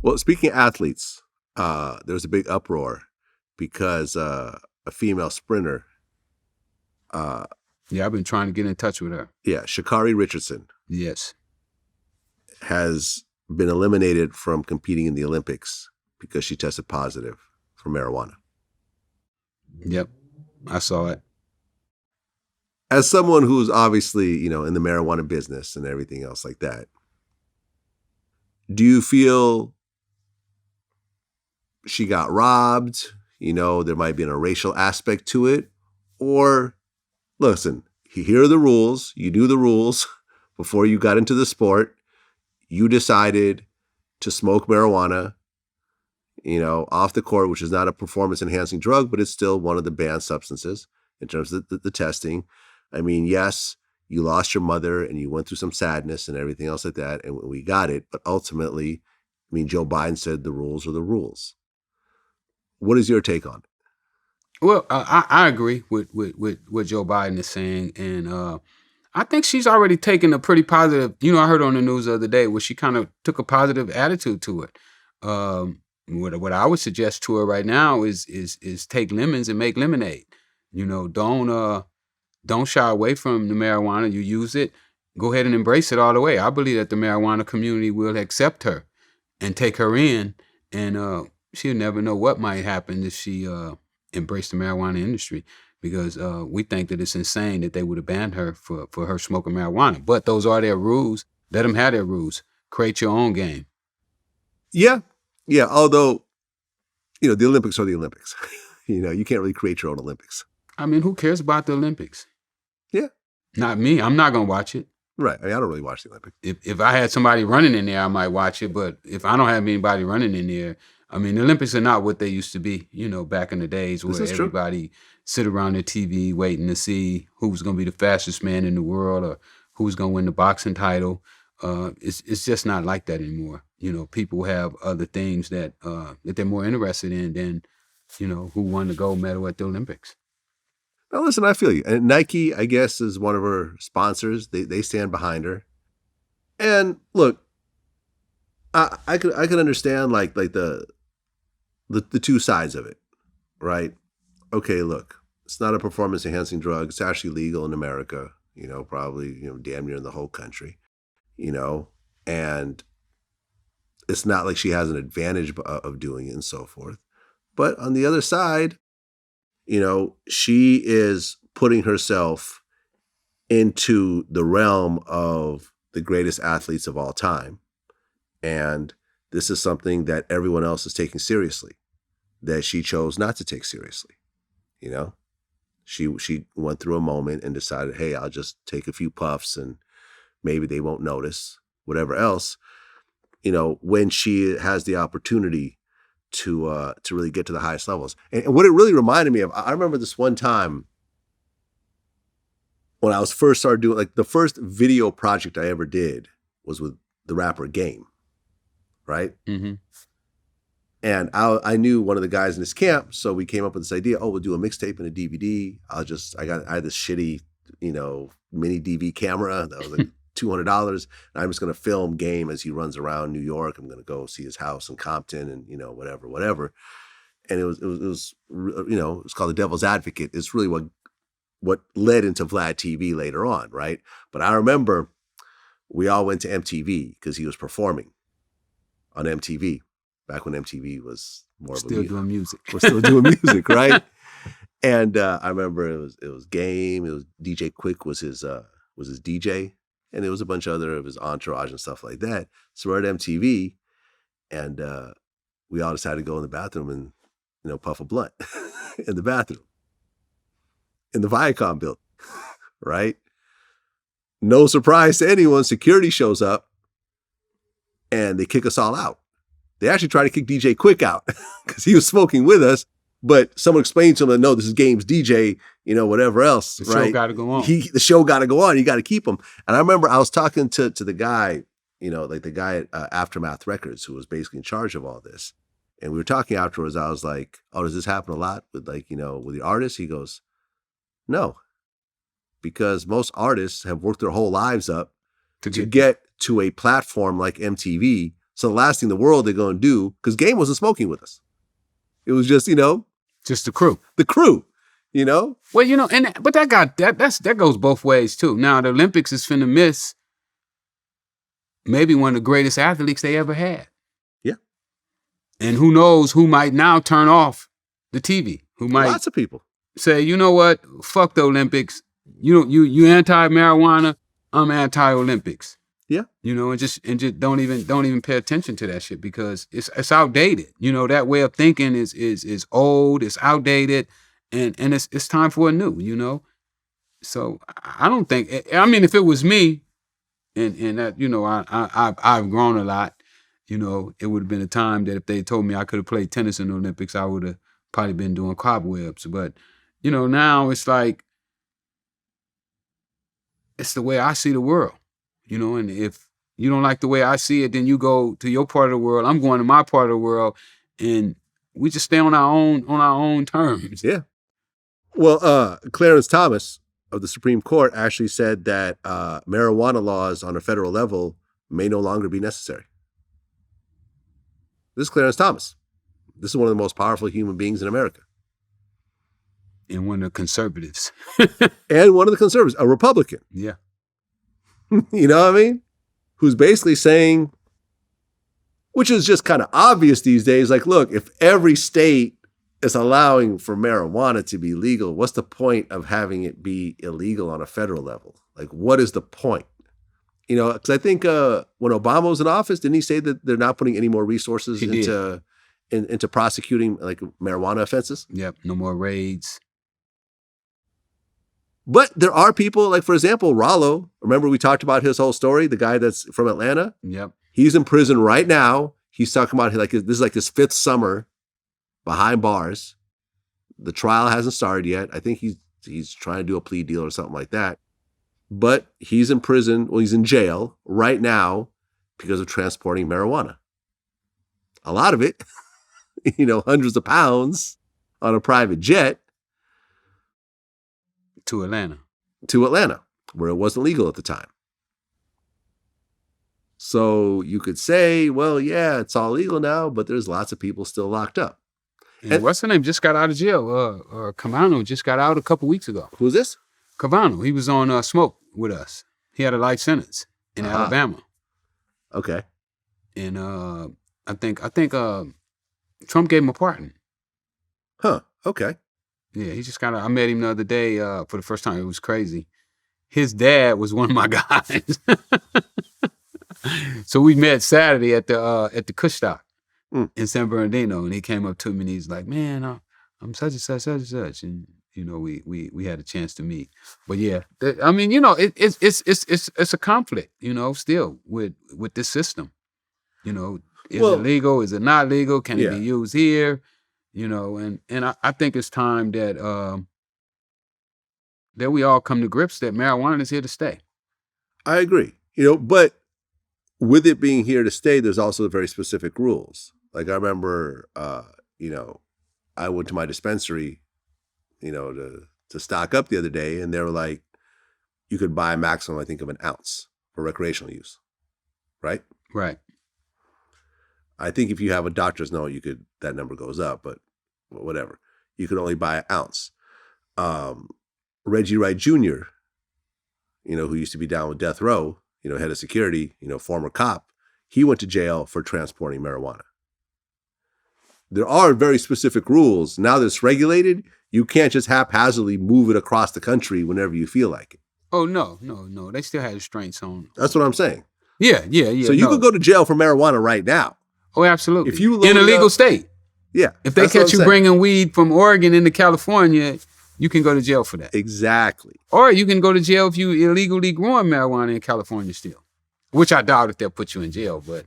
Well, speaking of athletes, there was a big uproar because a female sprinter, uh, Yeah, I've been trying to get in touch with her. Sha'Carri Richardson, Yes. has been eliminated from competing in the Olympics because she tested positive for marijuana. Yep. I saw it. As someone who's obviously, in the marijuana business and everything else like that, do you feel she got robbed? There might be a racial aspect to it. Or, listen, here are the rules. You knew the rules before you got into the sport. You decided to smoke marijuana, off the court, which is not a performance-enhancing drug, but it's still one of the banned substances in terms of the testing. I mean, yes, you lost your mother and you went through some sadness and everything else like that, and we got it. But ultimately, Joe Biden said the rules are the rules. What is your take on it? Well, I agree with what Joe Biden is saying, and I think she's already taken a pretty positive. I heard on the news the other day where she kind of took a positive attitude to it. What I would suggest to her right now is take lemons and make lemonade. Don't shy away from the marijuana. You use it, go ahead and embrace it all the way. I believe that the marijuana community will accept her and take her in, and she'll never know what might happen if she embraced the marijuana industry, because we think that it's insane that they would have banned her for her smoking marijuana. But those are their rules. Let them have their rules. Create your own game. Yeah. Although, the Olympics are the Olympics. You can't really create your own Olympics. I mean, who cares about the Olympics? Yeah. Not me. I'm not going to watch it. Right. I don't really watch the Olympics. If I had somebody running in there, I might watch it. But if I don't have anybody running in there, the Olympics are not what they used to be, back in the days where everybody sit around their TV waiting to see who's going to be the fastest man in the world or who's going to win the boxing title. It's just not like that anymore. People have other things that they're more interested in than, who won the gold medal at the Olympics. Now, listen, I feel you. And Nike, I guess, is one of her sponsors. They stand behind her. And look, I could understand like the two sides of it, right? Okay, look, it's not a performance enhancing drug. It's actually legal in America, probably, damn near in the whole country, and it's not like she has an advantage of doing it and so forth. But on the other side, she is putting herself into the realm of the greatest athletes of all time. And this is something that everyone else is taking seriously, that she chose not to take seriously. She went through a moment and decided, hey, I'll just take a few puffs and maybe they won't notice, whatever else, when she has the opportunity to really get to the highest levels. And what it really reminded me of, I remember this one time when I was first started doing, like the first video project I ever did was with the rapper Game, right? Mm-hmm. And I knew one of the guys in his camp, so we came up with this idea, we'll do a mixtape and a DVD. I had this shitty, mini DV camera that was like $200, and I'm just going to film Game as he runs around New York. I'm going to go see his house in Compton and, whatever. And it was called The Devil's Advocate. It's really what led into Vlad TV later on, right? But I remember we all went to MTV because he was performing on MTV back when MTV was more still doing music. We're still doing music, right? And I remember it was Game. It was DJ Quick was his DJ. And there was a bunch of other of his entourage and stuff like that. So we're at MTV, and we all decided to go in the bathroom and, puff a blunt in the bathroom, in the Viacom building, right? No surprise to anyone, security shows up, and they kick us all out. They actually tried to kick DJ Quick out because he was smoking with us. But someone explained to him that, no, this is Game's DJ, whatever else, the right? show got to go on. The show got to go on. You got to keep him. And I remember I was talking to the guy, like the guy at Aftermath Records, who was basically in charge of all this. And we were talking afterwards. I was like, oh, does this happen a lot with with the artists? He goes, no, because most artists have worked their whole lives up to get to a platform like MTV So the last thing in the world they're going to do, because Game wasn't smoking with us. It was just, just the crew. The crew, Well, but that goes both ways too. Now the Olympics is finna miss maybe one of the greatest athletes they ever had. Yeah. And who knows who might now turn off the TV? Who might lots of people say, you know what? Fuck the Olympics. You anti-marijuana, I'm anti-Olympics. Yeah. And just don't even pay attention to that shit because it's outdated. That way of thinking is old, it's outdated, and it's time for a new, So I don't think, if it was me and that, I've grown a lot, it would have been a time that if they told me I could have played tennis in the Olympics, I would have probably been doing cobwebs. But, now it's like, it's the way I see the world. And if you don't like the way I see it, then you go to your part of the world. I'm going to my part of the world, and we just stay on our own terms. Yeah. Well, Clarence Thomas of the Supreme Court actually said that marijuana laws on a federal level may no longer be necessary. This is Clarence Thomas. This is one of the most powerful human beings in America. And one of the conservatives. And one of the conservatives, a Republican. Yeah. You know what I mean? Who's basically saying, which is just kind of obvious these days, like, look, if every state is allowing for marijuana to be legal, what's the point of having it be illegal on a federal level? Like, what is the point? Because I think when Obama was in office, didn't he say that they're not putting any more resources into prosecuting like marijuana offenses? Yep, no more raids. But there are people, like, for example, Ralo. Remember we talked about his whole story, the guy that's from Atlanta? Yep. He's in prison right now. He's talking about this is like his 5th summer behind bars. The trial hasn't started yet. I think he's trying to do a plea deal or something like that. But he's in prison, he's in jail right now because of transporting marijuana. A lot of it, hundreds of pounds on a private jet. To Atlanta, where it wasn't legal at the time. So you could say, well, yeah, it's all legal now, but there's lots of people still locked up. And what's her name just got out of jail. Cavano just got out a couple weeks ago. Who's this? Cavano. He was on Smoke with us. He had a life sentence in Alabama. Okay. And I think Trump gave him a pardon. Huh. Okay. Yeah, he just I met him the other day for the first time. It was crazy. His dad was one of my guys. So we met Saturday at the Kush Stop in San Bernardino, and he came up to me and he's like, "Man, I'm such and such, such and such," and we had a chance to meet. But yeah, it's a conflict, still with this system. Is it legal? Is it not legal? Can it be used here? And I think it's time that we all come to grips that marijuana is here to stay. I agree. But with it being here to stay, there's also very specific rules. Like I remember, I went to my dispensary, to stock up the other day, and they were like, you could buy a maximum, I think, of an ounce for recreational use, right? Right. I think if you have a doctor's note, that number goes up, but whatever. You could only buy an ounce. Reggie Wright Jr., who used to be down with Death Row, head of security, former cop, he went to jail for transporting marijuana. There are very specific rules. Now that it's regulated, you can't just haphazardly move it across the country whenever you feel like it. Oh, no. They still have restraints on. That's what I'm saying. Yeah. So you could go to jail for marijuana right now. Oh, absolutely. If you in a legal state. Yeah. If they catch you bringing weed from Oregon into California, you can go to jail for that. Exactly. Or you can go to jail if you illegally growing marijuana in California still. Which I doubt if they'll put you in jail, but